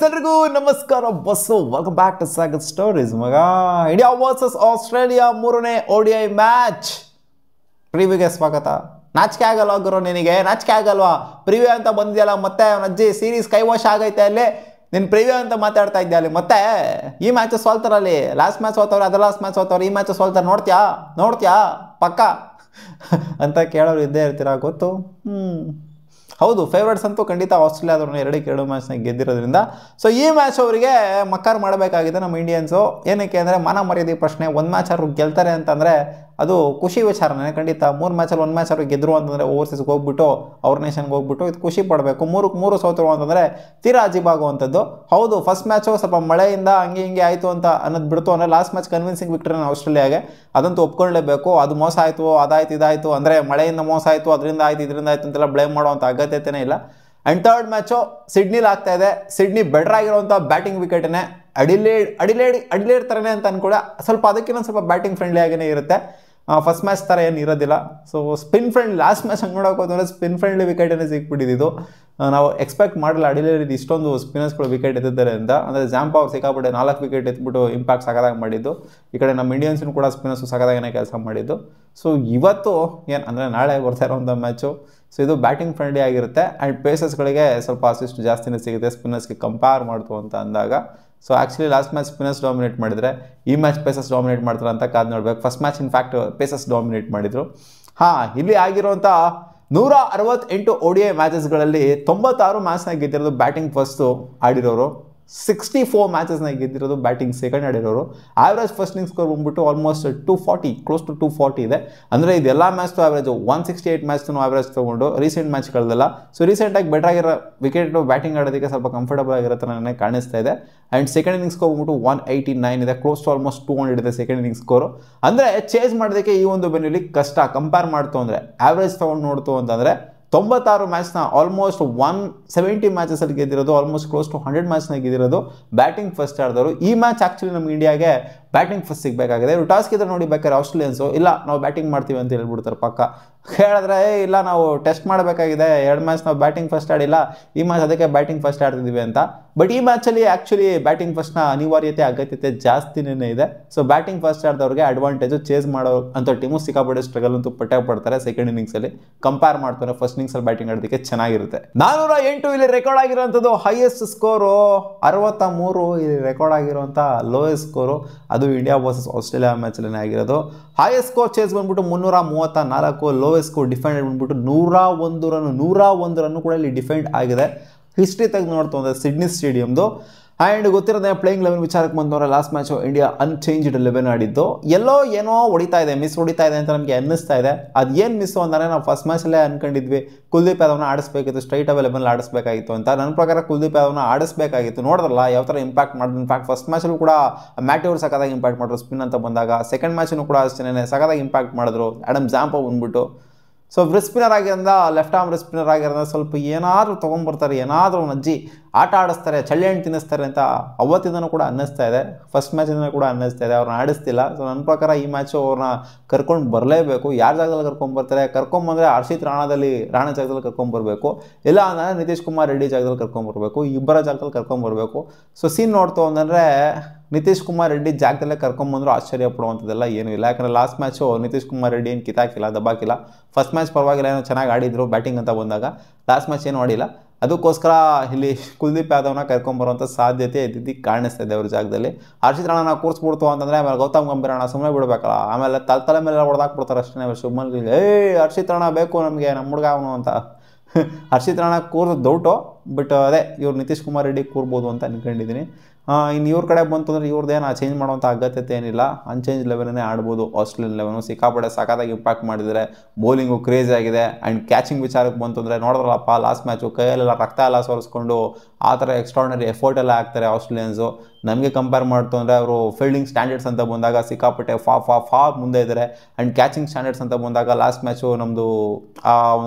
ಎಲ್ರಿಗೂ ನಮಸ್ಕಾರ ಬಸ್ಸು welcome back to Sagar stories. ಮಗ ಇಂಡಿಯಾ ವರ್ಸಸ್ ಆಸ್ಟ್ರೇಲಿಯಾ ಮೂರನೇ ODI ಮ್ಯಾಚ್ ಪ್ರಿವ್ಯೂಗೆ ಸ್ವಾಗತ. ನಾಚಿಕೆ ಆಗಲ್ವಾ ಗುರು ನಿನಗೆ? ನಾಚಿಕೆ ಆಗಲ್ವಾ? ಪ್ರಿವ್ಯೂ ಅಂತ ಬಂದಿದೆಯಲ್ಲ, ಮತ್ತೆ ಅಜ್ಜಿ ಸೀರೀಸ್ ಕೈವಶ ಆಗೈತೆ ಅಲ್ಲಿ, ನಿನ್ನ ಪ್ರಿವ್ಯೂ ಅಂತ ಮಾತಾಡ್ತಾ ಇದ್ದೆ ಅಲ್ಲಿ. ಮತ್ತೆ ಈ ಮ್ಯಾಚ್ ಸೋಲ್ತಾರಲ್ಲಿ, ಲಾಸ್ಟ್ ಮ್ಯಾಚ್ ಸೋತವ್ರೆ, ಅದರ್ ಲಾಸ್ಟ್ ಮ್ಯಾಚ್ ಸೋತವ್ರೆ, ಈ ಮ್ಯಾಚ್ ಸೋಲ್ತಾರೆ. ನೋಡ್ತೀಯಾ ಪಕ್ಕ ಅಂತ ಕೇಳೋರು ಇದ್ದೇ ಇರ್ತೀರಾ, ಗೊತ್ತು. ಹೌದು, ಫೇವ್ರೇಟ್ಸ್ ಅಂತೂ ಖಂಡಿತ ಆಸ್ಟ್ರೇಲಿಯಾದವ್ರನ್ನ 2-2 ಮ್ಯಾಚ್ನಾಗ ಗೆದ್ದಿರೋದ್ರಿಂದ ಸೊ ಈ ಮ್ಯಾಚ್ ಅವರಿಗೆ ಮಕ್ಕಾರ್ ಮಾಡಬೇಕಾಗಿದೆ ನಮ್ಮ ಇಂಡಿಯನ್ಸು. ಏನಕ್ಕೆ ಅಂದರೆ ಮಾನ ಮರ್ಯಾದೆ ಪ್ರಶ್ನೆ. ಒಂದು ಮ್ಯಾಚ್ ಅವ್ರು ಗೆಲ್ತಾರೆ ಅಂತಂದರೆ ಅದು ಖುಷಿ ವಿಚಾರನೇ ಖಂಡಿತ. 3 ಮ್ಯಾಚಲ್ಲಿ 1 ಮ್ಯಾಚ್ ಅವ್ರಿಗೆ ಗೆದ್ರು ಅಂತಂದರೆ ಓವರ್ಸೀಸ್ಗೆ ಹೋಗ್ಬಿಟ್ಟು ಅವ್ರ ನೇಷನ್ಗೆ ಹೋಗ್ಬಿಟ್ಟು ಇದು ಖುಷಿ ಪಡಬೇಕು. 3-3 ಸೋತರು ಅಂತಂದರೆ ತೀರಾ ಅಜೀಬಾಗುವಂಥದ್ದು. ಹೌದು, ಫಸ್ಟ್ ಮ್ಯಾಚು ಸ್ವಲ್ಪ ಮಳೆಯಿಂದ ಹಿಂಗೆ ಆಯಿತು ಅಂತ ಅನ್ನೋದು ಬಿಡ್ತು. ಅಂದರೆ ಲಾಸ್ಟ್ ಮ್ಯಾಚ್ ಕನ್ವಿನ್ಸಿಂಗ್ ವಿಕ್ಟರಿ ಆಸ್ಟ್ರೇಲಿಯಾಗೆ, ಅದಂತೂ ಒಪ್ಕೊಳ್ಳೇಬೇಕು. ಅದು ಮೋಸ ಆಯಿತು, ಅದಾಯ್ತು ಇದಾಯಿತು, ಅಂದರೆ ಮಳೆಯಿಂದ ಮೋಸ ಆಯಿತು, ಅದರಿಂದ ಆಯಿತು ಇದರಿಂದ ಆಯಿತು ಅಂತೆಲ್ಲ ಬ್ಲೇಮ್ ಮಾಡೋವಂಥ ಅಗತ್ಯತೆಯೇ ಇಲ್ಲ. ಆ್ಯಂಡ್ ಥರ್ಡ್ ಮ್ಯಾಚು ಸಿಡ್ನಿಲಿ ಆಗ್ತಾ ಇದೆ. ಸಿಡ್ನಿ ಬೆಟರ್ ಆಗಿರೋಂಥ ಬ್ಯಾಟಿಂಗ್ ವಿಕೆಟನ್ನೇ. ಅಡಿಲೇಡ್ ಥರನೇ ಅಂತ ಅನ್ಕೊಳ, ಸ್ವಲ್ಪ ಅದಕ್ಕಿಂತ ಸ್ವಲ್ಪ ಬ್ಯಾಟಿಂಗ್ ಫ್ರೆಂಡ್ಲಿ ಆಗೇ ಇರುತ್ತೆ. ಫಸ್ಟ್ ಮ್ಯಾಚ್ ಥರ ಏನು ಇರೋದಿಲ್ಲ. So spin friendly, last match ಹಂಗೆ ನೋಡೋಕೆ ಹೋದ್ರೆ ಸ್ಪಿನ್ ಫ್ರೆಂಡ್ಲಿ ವಿಕೆಟನ್ನೇ ಸಿಕ್ಬಿಟ್ಟಿದ್ದು. ನಾವು ಎಕ್ಸ್ಪೆಕ್ಟ್ ಮಾಡಿಲ್ಲ ಅಡಿಲೇಡ್ ಇಷ್ಟೊಂದು ಸ್ಪಿನ್ನರ್ಸ್ಗಳು ವಿಕೆಟ್ ಎತ್ತಿದ್ದಾರೆ ಅಂತ. ಅಂದರೆ ಜಾಂಪಾ ಅವ್ರು ಸಿಕ್ಕಾಬಿಟ್ಟೆ 4 ವಿಕೆಟ್ ಎತ್ಬಿಟ್ಟು ಇಂಪ್ಯಾಕ್ಟ್ ಸಗದಾಗಿ ಮಾಡಿದ್ದು. ಈ ಕಡೆ ನಮ್ಮ ಇಂಡಿಯನ್ಸ್ನು ಕೂಡ ಸ್ಪಿನ್ನರ್ಸು ಸಗದಾಗೇ ಕೆಲಸ ಮಾಡಿದ್ದು. ಸೊ ಇವತ್ತು ಏನು ಅಂದರೆ ನಾಳೆ ಬರ್ತಾ ಇರೋಂಥ ಮ್ಯಾಚು, ಸೊ ಇದು ಬ್ಯಾಟಿಂಗ್ ಫ್ರೆಂಡ್ಲಿ ಆಗಿರುತ್ತೆ. ಆ್ಯಂಡ್ ಪೇಸರ್ಸ್ಗಳಿಗೆ ಸ್ವಲ್ಪ ಅಸಿಸ್ಟ್ ಜಾಸ್ತಿನೇ ಸಿಗುತ್ತೆ ಸ್ಪಿನ್ನರ್ಸ್ಗೆ ಕಂಪೇರ್ ಮಾಡ್ತು ಅಂತ ಅಂದಾಗ. So actually last match spinners dominate ಮಾಡಿದರೆ, ಈ ಮ್ಯಾಚ್ ಪೇಸರ್ಸ್ ಡಾಮಿನೇಟ್ ಮಾಡ್ತಾರೆ ಅಂತ ಕಾದು ನೋಡ್ಬೇಕು. First match in fact pacers dominate ಮಾಡಿದರು. ಇಲ್ಲಿ ಆಗಿರುವಂಥ 168 ODI ಮ್ಯಾಚಸ್ಗಳಲ್ಲಿ 96 ಮ್ಯಾಚ್ನಾಗ ಗೆದ್ದಿರೋದು ಬ್ಯಾಟಿಂಗ್ ಫಸ್ಟು ಆಡಿರೋರು, 64 ಮ್ಯಾಚಸ್ನಾಗ ಗೆದ್ದಿರೋದು ಬ್ಯಾಟಿಂಗ್ ಸೆಕೆಂಡ್ ಆಡಿರೋರು. ಆವ್ರೇಜ್ ಫಸ್ಟ್ ಇನ್ನಿಂಗ್ ಸ್ಕೋರ್ ಬಂದ್ಬಿಟ್ಟು ಆಲ್ಮೋಸ್ಟ್ 240, ಕ್ಲೋಸ್ ಟು 240 ಇದೆ. ಅಂದರೆ ಇದೆಲ್ಲ ಮ್ಯಾಚ್ದು ಆವ್ರೇಜು 168 ಮ್ಯಾಚ್ನು ಆವ್ರೇಜ್ ತೊಗೊಂಡು ರೀಸೆಂಟ್ ಮ್ಯಾಚ್ಗಳದೆಲ್ಲ. ಸೊ ರೀಸೆಂಟಾಗಿ ಬೆಟರ್ ಆಗಿರೋ ವಿಕೆಟು ಬ್ಯಾಟಿಂಗ್ ಆಡೋದಕ್ಕೆ ಸ್ವಲ್ಪ ಕಂಫರ್ಟಬಲ್ ಆಗಿರೋ ಥರ ನನಗೆ ಕಾಣಿಸ್ತಾ ಇದೆ. ಆ್ಯಂಡ್ ಸೆಕೆಂಡ್ ಇನ್ನಿಂಗ್ ಸ್ಕೋರ್ ಬಂದ್ಬಿಟ್ಟು 189 ಇದೆ, ಕ್ಲೋಸ್ ಟು ಆಲ್ಮೋಸ್ಟ್ 200 ಇದೆ ಸೆಕೆಂಡ್ ಇನ್ನಿಂಗ್ ಸ್ಕೋರು. ಅಂದರೆ ಚೇಸ್ ಮಾಡೋದಕ್ಕೆ ಈ ಒಂದು ಬೆನ್ನಲ್ಲಿ ಕಷ್ಟ. ಕಂಪೇರ್ ಮಾಡ್ತು ಅಂದರೆ ಆವ್ರೇಜ್ ತೊಗೊಂಡು ನೋಡ್ತು ಅಂತಂದರೆ 96 ಮ್ಯಾಚ್ನ ಆಲ್ಮೋಸ್ಟ್ 170 ಮ್ಯಾಚಸಲ್ಲಿ ಗೆದ್ದಿರೋದು, ಆಲ್ಮೋಸ್ಟ್ ಕ್ಲೋಸ್ ಟು 100 ಮ್ಯಾಚ್ನಾಗ ಗೆದ್ದಿರೋದು ಬ್ಯಾಟಿಂಗ್ ಫಸ್ಟ್ ಆಡಿದವರು. ಈ ಮ್ಯಾಚ್ ಆ್ಯಕ್ಚುಲಿ ನಮ್ಮ ಇಂಡಿಯಾಗೆ ಬ್ಯಾಟಿಂಗ್ ಫಸ್ಟ್ ಸಿಗಬೇಕಾಗಿದೆ. ಇವರು ಟಾಸ್ ಗೆದ್ರೆ ನೋಡಿ ಬೇಕಾದ್ರೆ ಆಸ್ಟ್ರೇಲಿಯನ್ಸು ಇಲ್ಲ ನಾವು ಬ್ಯಾಟಿಂಗ್ ಮಾಡ್ತೀವಿ ಅಂತ ಹೇಳ್ಬಿಡ್ತಾರೆ ಪಕ್ಕ. ಹೇಳಿದ್ರೆ ಇಲ್ಲ ನಾವು ಟೆಸ್ಟ್ ಮಾಡಬೇಕಾಗಿದೆ, 2 ಮ್ಯಾಚ್ ನಾವು ಬ್ಯಾಟಿಂಗ್ ಫಸ್ಟ್ ಆಡಿಲ್ಲ, ಈ ಮ್ಯಾಚ್ ಅದಕ್ಕೆ ಬ್ಯಾಟಿಂಗ್ ಫಸ್ಟ್ ಆಡ್ತಿದ್ದೀವಿ ಅಂತ. ಬಟ್ ಈ ಮ್ಯಾಚಲ್ಲಿ ಆ್ಯಕ್ಚುಲಿ ಬ್ಯಾಟಿಂಗ್ ಫಸ್ಟ್ನ ಅನಿವಾರ್ಯತೆ ಅಗತ್ಯತೆ ಜಾಸ್ತಿನೇ ಇದೆ. ಸೊ ಬ್ಯಾಟಿಂಗ್ ಫಸ್ಟ್ ಆಡಿದವ್ರಿಗೆ ಅಡ್ವಾಂಟೇಜು. ಚೇಸ್ ಮಾಡೋ ಅಂಥ ಟೀಮು ಸಿಕ್ಕಾಪಟ್ಟೆ ಸ್ಟ್ರಗಲ್ ಅಂತೂ ಪಟ್ಟೆ ಪಡ್ತಾರೆ ಸೆಕೆಂಡ್ ಇನ್ನಿಂಗ್ಸಲ್ಲಿ ಕಂಪೇರ್ ಮಾಡ್ತಾರೆ ಫಸ್ಟ್ ಇನ್ನಿಂಗ್ಸಲ್ಲಿ ಬ್ಯಾಟಿಂಗ್ ಆಡೋದಕ್ಕೆ ಚೆನ್ನಾಗಿರುತ್ತೆ. 408 ಇಲ್ಲಿ ರೆಕಾರ್ಡ್ ಆಗಿರೋಂಥದ್ದು ಹೈಯೆಸ್ಟ್ ಸ್ಕೋರು. 63 ಇಲ್ಲಿ ರೆಕಾರ್ಡ್ ಆಗಿರುವಂಥ ಲೋಯೆಸ್ಟ್ ಸ್ಕೋರು, ಅದು ಇಂಡಿಯಾ ವರ್ಸಸ್ ಆಸ್ಟ್ರೇಲಿಯಾ ಮ್ಯಾಚಲ್ಲೇ ಆಗಿರೋದು. ಹೈಯೆಸ್ಟ್ ಸ್ಕೋರ್ ಚೇಸ್ ಬಂದ್ಬಿಟ್ಟು 334, ಲೋಯೆಸ್ಟ್ ಸ್ಕೋರ್ ಡಿಫೆಂಡ್ ಬಂದ್ಬಿಟ್ಟು 101 ರನ್ನು ಕೂಡ ಇಲ್ಲಿ ಡಿಫೆಂಡ್ ಆಗಿದೆ. ಹಿಸ್ಟ್ರಿ ತೆಗೆದು ನೋಡ್ತು ಅಂದರೆ ಸಿಡ್ನಿ ಸ್ಟೇಡಿಯಮ್ದು. ಆ್ಯಂಡ್ ಗೊತ್ತಿರೋದೇ ಪ್ಲೇಯಿಂಗ್ 11 ವಿಚಾರಕ್ಕೆ ಬಂದವರೆ ಲಾಸ್ಟ್ ಮ್ಯಾಚು ಇಂಡಿಯಾ ಅನ್ಚೇಂಜ್ಡ್ 11 ಆಡಿದ್ದು. ಏನೋ ಹೊಡಿತಾ ಇದೆ, ಮಿಸ್ ಹೊಡಿತಾ ಇದೆ ಅಂತ ನಮಗೆ ಅನ್ನಿಸ್ತಾ ಇದೆ. ಅದು ಏನು ಮಿಸ್ಸು ಅಂದರೆ ನಾವು ಫಸ್ಟ್ ಮ್ಯಾಚಲ್ಲೇ ಅನ್ಕೊಂಡಿದ್ವಿ ಕುಲ್ದೀಪ್ ಯಾದವ್ನ ಆಡಿಸ್ಬೇಕಿತ್ತು, ಸ್ಟ್ರೈಟ್ ಅವೇ 11 ಆಡಿಸ್ಬೇಕಾಗಿತ್ತು ಅಂತ. ನನ್ನ ಪ್ರಕಾರ ಕುಲ್ದೀಪ್ ಯಾದವ್ನ ಆಡಿಸ್ಬೇಕಾಗಿತ್ತು. ನೋಡಿದ್ರಲ್ಲ ಯಾವ ಥರ ಇಂಪ್ಯಾಕ್ಟ್ ಮಾಡಿದ್ರು. ಇನ್ಫ್ಯಾಕ್ಟ್ ಫಸ್ಟ್ ಮ್ಯಾಚಲ್ಲೂ ಕೂಡ ಮ್ಯಾಟ್ಯೂರ್ ಸಖತ್ತಾಗಿ ಇಂಪ್ಯಾಕ್ಟ್ ಮಾಡಿದ್ರು ಸ್ಪಿನ್ ಅಂತ ಬಂದಾಗ. ಸೆಕೆಂಡ್ ಮ್ಯಾಚನ್ನು ಕೂಡ ಅಷ್ಟೇ ಸಖತ್ತಾಗಿ ಇಂಪ್ಯಾಕ್ಟ್ ಮಾಡಿದ್ರು. ಆಡಮ್ ಜಾಂಪಾ ಬಂದ್ಬಿಟ್ಟು ಸೊ ರಿಸ್ಟ್ ಸ್ಪಿನ್ನರ್ ಆಗಿರೋದ್ರಿಂದ, ಲೆಫ್ಟ್ ಆರ್ಮ್ ರಿಸ್ಟ್ ಸ್ಪಿನ್ನರ್ ಆಗಿರೋದ್ರಿಂದ ಸ್ವಲ್ಪ ಏನಾದರೂ ತೊಗೊಂಡ್ಬರ್ತಾರೆ, ಏನಾದರೂ ಒಂದು ಅಜ್ಜಿ ಆಟ ಆಡಿಸ್ತಾರೆ, ಚಳ್ಳೆ ಹಣ್ಣು ತಿನ್ನಿಸ್ತಾರೆ ಅಂತ ಅವತ್ತಿಂದನೂ ಕೂಡ ಅನ್ನಿಸ್ತಾ ಇದೆ. ಫಸ್ಟ್ ಮ್ಯಾಚಿಂದ ಕೂಡ ಅನ್ನಿಸ್ತಾ ಇದೆ. ಅವ್ರನ್ನ ಆಡಿಸ್ತಿಲ್ಲ. ಸೊ ನನ್ನ ಪ್ರಕಾರ ಈ ಮ್ಯಾಚು ಅವ್ರನ್ನ ಕರ್ಕೊಂಡು ಬರಲೇಬೇಕು. ಯಾರ ಜಾಗದಲ್ಲಿ ಕರ್ಕೊಂಬರ್ತಾರೆ? ಕರ್ಕೊಂಬಂದರೆ ಹರ್ಷಿತ್ ರಾಣಾ ಜಾಗದಲ್ಲಿ ಕರ್ಕೊಂಬರ್ಬೇಕು, ಇಲ್ಲ ಅಂದರೆ ನಿತೀಶ್ ಕುಮಾರ್ ರೆಡ್ಡಿ ಜಾಗದಲ್ಲಿ ಕರ್ಕೊಂಬರ್ಬೇಕು, ಇಬ್ಬರ ಜಾಗದಲ್ಲಿ ಕರ್ಕೊಂಬರ್ಬೇಕು. ಸೊ ಸೀನ್ ನೋಡ್ತು ಅಂದರೆ ನಿತೀಶ್ ಕುಮಾರ್ ರೆಡ್ಡಿ ಜಾಗದಲ್ಲೇ ಕರ್ಕೊಂಬಂದ್ರು ಆಶ್ಚರ್ಯ ಪಡುವಂಥದ್ದೆಲ್ಲ ಏನೂ ಇಲ್ಲ. ಯಾಕಂದರೆ ಲಾಸ್ಟ್ ಮ್ಯಾಚು ನಿತೀಶ್ ಕುಮಾರ್ ರೆಡ್ಡಿ ಏನು ಕಿತ್ತಾಕಿಲ್ಲ, ದಬ್ಬಾಕಿಲ್ಲ. ಫಸ್ಟ್ ಮ್ಯಾಚ್ ಪರವಾಗಿಲ್ಲ, ಏನೋ ಚೆನ್ನಾಗಿ ಆಡಿದ್ರು ಬ್ಯಾಟಿಂಗ್ ಅಂತ ಬಂದಾಗ. ಲಾಸ್ಟ್ ಮ್ಯಾಚ್ ಏನು ಆಡಿಲ್ಲ. ಅದಕ್ಕೋಸ್ಕರ ಇಲ್ಲಿ ಕುಲ್ದೀಪ್ ಯಾದವ್ನ ಕರ್ಕೊಂಬರುವಂಥ ಸಾಧ್ಯತೆ ಇದ್ದಿದ್ದು ಕಾಣಿಸ್ತಾ ಇದೆ ಅವ್ರ ಜಾಗದಲ್ಲಿ. ಹರ್ಷಿತ್ ರಾಣಾ ಕೂರಿಸ್ಬಿಡ್ತು ಅಂತಂದರೆ ಆಮೇಲೆ ಗೌತಮ್ ಗಂಭೀರ್ ಸುಮ್ಮನೆ ಬಿಡಬೇಕಲ್ಲ, ಆಮೇಲೆ ತಲೆ ಮೇಲೆ ಹೊಡೆದಾಕ್ಬಿಡ್ತಾರೆ ಅಷ್ಟೇ. ಶುಭಮನ್ ಗಿಲ್ ಹರ್ಷಿತ್ ರಾಣಾ ಬೇಕು ನಮಗೆ, ನಮ್ಮ ಹುಡುಗ ಅವನು ಅಂತ. ಹರ್ಷಿತ್ ರಾಣಾ ಕೂರ್ದು ಡೌಟು, ಬಟ್ ಅದೇ ಇವ್ರು ನಿತೀಶ್ ಕುಮಾರ್ ರೆಡ್ಡಿ ಕೂರ್ಬೋದು ಅಂತ ಅನ್ಕೊಂಡಿದ್ದೀನಿ. ಇನ್ನು ಇವ್ರ ಕಡೆ ಬಂತು ಅಂದರೆ ಇವ್ರದ್ದೇನು ಚೇಂಜ್ ಮಾಡುವಂಥ ಅಗತ್ಯತೆ ಏನಿಲ್ಲ. ಅನ್ಚೇಂಜ್ 11 ಆಡ್ಬೋದು ಆಸ್ಟ್ರೇಲಿಯನ್ 11. ಸಿಕ್ಕಾಪಟ್ಟೆ ಸಖತ್ತಾಗಿ ಇಂಪ್ಯಾಕ್ಟ್ ಮಾಡಿದರೆ, ಬೌಲಿಂಗು ಕ್ರೇಜ್ ಆಗಿದೆ. ಆ್ಯಂಡ್ ಕ್ಯಾಚಿಂಗ್ ವಿಚಾರಕ್ಕೆ ಬಂತು ಅಂದರೆ ನೋಡಿದ್ರಲ್ಲಪ್ಪ ಲಾಸ್ಟ್ ಮ್ಯಾಚು ಕೈಯಲ್ಲೆಲ್ಲ ರಕ್ತ ಎಲ್ಲ ಸೋರಿಸ್ಕೊಂಡು ಆ ಥರ ಎಕ್ಸ್ಟ್ರಾರ್ಡಿನರಿ ಎಫರ್ಟ್ ಎಲ್ಲ ಹಾಕ್ತಾರೆ ಆಸ್ಟ್ರೇಲಿಯನ್ಸು. ನಮಗೆ ಕಂಪೇರ್ ಮಾಡ್ತು ಅಂದರೆ ಅವರು ಫೀಲ್ಡಿಂಗ್ ಸ್ಟ್ಯಾಂಡರ್ಡ್ಸ್ ಅಂತ ಬಂದಾಗ ಸಿಕ್ಕಾಪಟ್ಟೆ ಫಾ ಮುಂದೆ ಇದ್ದಾರೆ. ಆ್ಯಂಡ್ ಕ್ಯಾಚಿಂಗ್ ಸ್ಟ್ಯಾಂಡರ್ಡ್ಸ್ ಅಂತ ಬಂದಾಗ ಲಾಸ್ಟ್ ಮ್ಯಾಚು ನಮ್ಮದು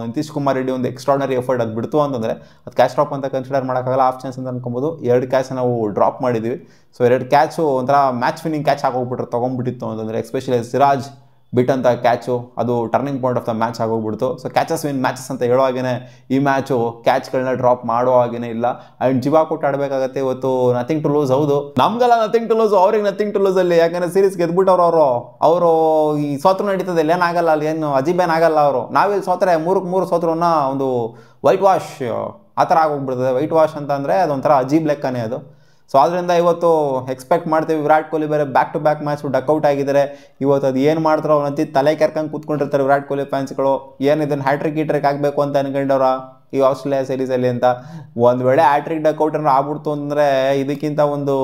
ನಿತೀಶ್ ಕುಮಾರ್ ರೆಡ್ಡಿ ಒಂದು ಎಕ್ಸ್ಟ್ರಾರ್ಡಿನರಿ ಎಫರ್ಟ್ ಅದು ಬಿಡ್ತು ಅಂತಂದರೆ ಅದು ಕ್ಯಾಚ್ ಡ್ರಾಪ್ ಅಂತ ಕನ್ಸಿಡರ್ ಮಾಡೋಕ್ಕಾಗಲ್ಲ, ಹಾಫ್ ಚಾನ್ಸ್ ಅಂತ ಅನ್ಕೊಬೋದು. 2 ಕ್ಯಾಚ್ ನಾವು ಡ್ರಾಪ್ ಮಾಡಿದ್ದೀವಿ. ಸೊ 2 ಕ್ಯಾಚು ಒಂಥರ ಮ್ಯಾಚ್ ವಿನ್ನಿಂಗ್ ಕ್ಯಾಚ್ ಆಗೋಗ್ಬಿಟ್ರೆ ತೊಗೊಂಡ್ಬಿಟ್ಟಿತ್ತು ಅಂತಂದರೆ, ಎಸ್ಪೆಷಲಿ ಸಿರಾಜ್ ಬಿಟ್ಟಂಥ ಕ್ಯಾಚು ಅದು turning point of the match ಆಗೋಗ್ಬಿಡ್ತು. ಸೊ ಕ್ಯಾಚಸ್ ವಿನ್ ಮ್ಯಾಚಸ್ ಅಂತ ಹೇಳೋ ಹಾಗೇ ಈ ಮ್ಯಾಚು ಕ್ಯಾಚ್ಗಳನ್ನ ಡ್ರಾಪ್ ಮಾಡೋ ಹಾಗೇ ಇಲ್ಲ. ಆ್ಯಂಡ್ ಜೀವ ಕೊಟ್ಟು ಆಡಬೇಕಾಗತ್ತೆ ಇವತ್ತು. Nothing to lose. ಹೌದು, ನಮ್ಗೆಲ್ಲ ನಥಿಂಗ್ ಟು ಲೂಸ್, ಅವ್ರಿಗೆ ನಥಿಂಗ್ ಟು ಲೂಸ್ ಅಲ್ಲಿ. ಯಾಕಂದರೆ ಸೀರೀಸ್ ಗೆದ್ಬಿಟ್ಟವ್ರು ಅವರು ಈ ಸೋತ್ರು ನಡೀತದೆ, ಏನಾಗಲ್ಲ ಅಲ್ಲಿ, ಏನು ಅಜೀಬೇನಾಗಲ್ಲ ಅವರು. ನಾವಿಲ್ಲಿ ಸೋತ್ರೆ 3-3 ಸೋತ್ರನ್ನ ಒಂದು ವೈಟ್ ವಾಶ್ ಆ ಥರ ಆಗೋಗ್ಬಿಡ್ತದೆ. ವೈಟ್ ವಾಶ್ ಅಂತ ಅಂದರೆ ಅದೊಂಥರ ಅಜೀಬ್ ಲೆಕ್ಕನೇ ಅದು. ಸೊ ಆದ್ದರಿಂದ ಇವತ್ತು ಎಕ್ಸ್ಪೆಕ್ಟ್ ಮಾಡ್ತೀವಿ. ವಿರಾಟ್ ಕೊಹ್ಲಿ ಬೇರೆ back to back match duck out ಆಗಿದ್ದಾರೆ. ಇವತ್ತು ಅದು ಏನು ಮಾಡ್ತಾರೋ ಅವನಂತಿ ತಲೆ ಕೆರ್ಕೊಂಡು ಕೂತ್ಕೊಂಡಿರ್ತಾರೆ ವಿರಾಟ್ ಕೊಹ್ಲಿ ಫ್ಯಾನ್ಸ್ಗಳು. ಏನು ಇದನ್ನು ಹ್ಯಾಟ್ರಿಕ್ ಆಗಬೇಕು ಅಂತ ಅನ್ಕೊಂಡವ್ರ ಈ ಆಸ್ಟ್ರೇಲಿಯಾ ಸೀರೀಸಲ್ಲಿ ಅಂತ. ಒಂದು ವೇಳೆ ಹ್ಯಾಟ್ರಿಕ್ ಡಕ್ಔಟ್ ಏನಾರು ಆಗ್ಬಿಡ್ತು ಅಂದರೆ ಇದಕ್ಕಿಂತ ಒಂದು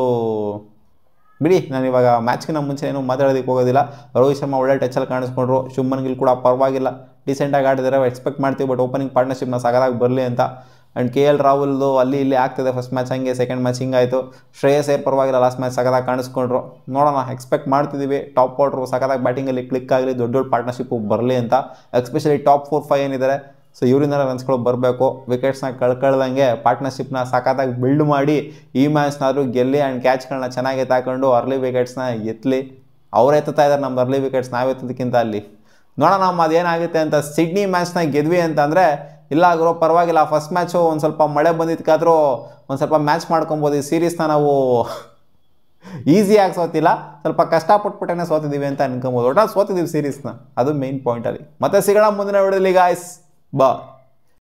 ಬಿಡಿ. ನಾನು ಇವಾಗ ಮ್ಯಾಚ್ಗಿಂತ ಮುಂಚೆ ಏನು ಮಾತಾಡೋದಕ್ಕೆ ಹೋಗೋದಿಲ್ಲ. ರೋಹಿತ್ ಶರ್ಮಾ ಒಳ್ಳೆ ಟಚಲ್ಲಿ ಕಾಣಿಸ್ಕೊಂಡ್ರು. ಶುಭ್ಮನ್ ಗಿಲ್ ಕೂಡ ಪರವಾಗಿಲ್ಲ, ಡಿಸೆಂಟಾಗಿ ಆಡಿದ್ದಾರೆ. ಎಕ್ಸ್ಪೆಕ್ಟ್ ಮಾಡ್ತೀವಿ ಬಟ್ ಓಪನಿಂಗ್ ಪಾರ್ಟ್ನರ್ಶಿಪ್ನ ಸಗದಾಗಿ ಬರಲಿ ಅಂತ. ಆ್ಯಂಡ್ KL ರಾಹುಲ್ದು ಅಲ್ಲಿ ಇಲ್ಲಿ ಆಗ್ತದೆ. ಫಸ್ಟ್ ಮ್ಯಾಚ್ ಹಂಗೆ, ಸೆಕೆಂಡ್ ಮ್ಯಾಚ್ ಹಿಂಗಾಯಿತು. ಶ್ರೇಯಸ್ ಅಯ್ಯರ್ ಪರವಾಗಿಲ್ಲ, ಲಾಸ್ಟ್ ಮ್ಯಾಚ್ ಸಗದಾಗಿ ಕಾಣಿಸ್ಕೊಂಡ್ರು. ನೋಡೋಣ, ಎಕ್ಸ್ಪೆಕ್ಟ್ ಮಾಡ್ತಿದ್ದೀವಿ ಟಾಪ್ ಆರ್ಡ್ರು ಸಗದಾಗಿ ಬ್ಯಾಟಿಂಗಲ್ಲಿ ಕ್ಲಿಕ್ ಆಗಲಿ, ದೊಡ್ಡ ದೊಡ್ಡ ಪಾರ್ಟ್ನರ್ಶಿಪ್ಪು ಬರಲಿ ಅಂತ. ಎಸ್ಪೆಷಲಿ ಟಾಪ್ 4-5 ಏನಿದ್ದಾರೆ, ಸೊ ಇವರಿಂದ ರನ್ಸ್ಗಳು ಬರಬೇಕು. ವಿಕೆಟ್ಸ್ನ ಕಳ್ದಂಗೆ ಪಾರ್ಟ್ನರ್ಶಿಪ್ನ ಸಖತ್ತಾಗಿ ಬಿಲ್ಡ್ ಮಾಡಿ ಈ ಮ್ಯಾಚ್ನಾದರೂ ಗೆಲ್ಲಿ. ಆ್ಯಂಡ್ ಕ್ಯಾಚ್ಗಳನ್ನ ಚೆನ್ನಾಗಿ ತಾಕೊಂಡು ಅರ್ಲಿ ವಿಕೆಟ್ಸ್ನ ಎತ್ತಲಿ. ಅವ್ರು ಎತ್ತಾ ಇದ್ದಾರೆ ನಮ್ದು ಅರ್ಲಿ ವಿಕೆಟ್ಸ್, ನಾವು ಎತ್ತೋದಕ್ಕಿಂತ ಅಲ್ಲಿ. ನೋಡೋಣ ಅದೇನಾಗುತ್ತೆ ಅಂತ. ಸಿಡ್ನಿ ಮ್ಯಾಚ್ನ ಗೆದ್ವಿ ಅಂತಂದರೆ ಇಲ್ಲ ಆಗಿರೋ ಪರವಾಗಿಲ್ಲ. ಫಸ್ಟ್ ಮ್ಯಾಚು ಒಂದು ಸ್ವಲ್ಪ ಮಳೆ ಬಂದಿದ್ದಕ್ಕಾದರೂ ಒಂದು ಸ್ವಲ್ಪ ಮ್ಯಾಚ್ ಮಾಡ್ಕೊಬೋದು. ಈ ಸೀರೀಸ್ನ ನಾವು ಈಸಿಯಾಗಿ ಸೋತಿಲ್ಲ, ಸ್ವಲ್ಪ ಕಷ್ಟಪಟ್ಬಿಟ್ಟೇ ಸೋತಿದ್ದೀವಿ ಅಂತ ಅನ್ಕೊಬೋದು. ಒಟ್ಟಾಗಿ ಸೋತಿದ್ದೀವಿ ಸೀರೀಸ್ನ, ಅದು ಮೇನ್ ಪಾಯಿಂಟಲ್ಲಿ. ಮತ್ತೆ ಸಿಗೋಣ ಮುಂದಿನ ವಿಡಿಯೋದಲ್ಲಿ ಗಾಯ್ಸ್. ಬಾ.